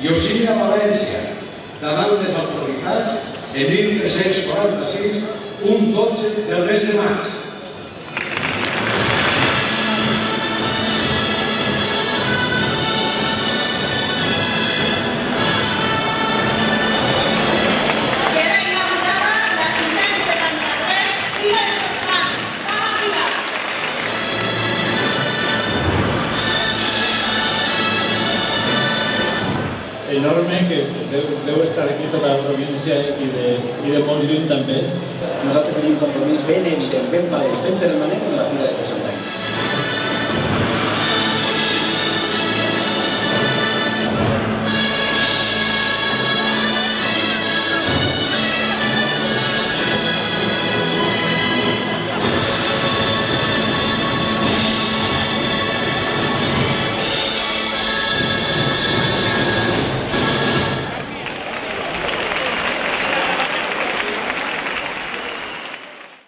I ho sigui a València, davant les autoritats, en 1346, un 12 del mes de maig. Queda inaugurada la 673 Fira de Tots Sants. Bona fira! Enorme, que deu estar aquí tota la província i de molt lluny també. Nosaltres tenim un compromís ben evident, ben palès, ben permanent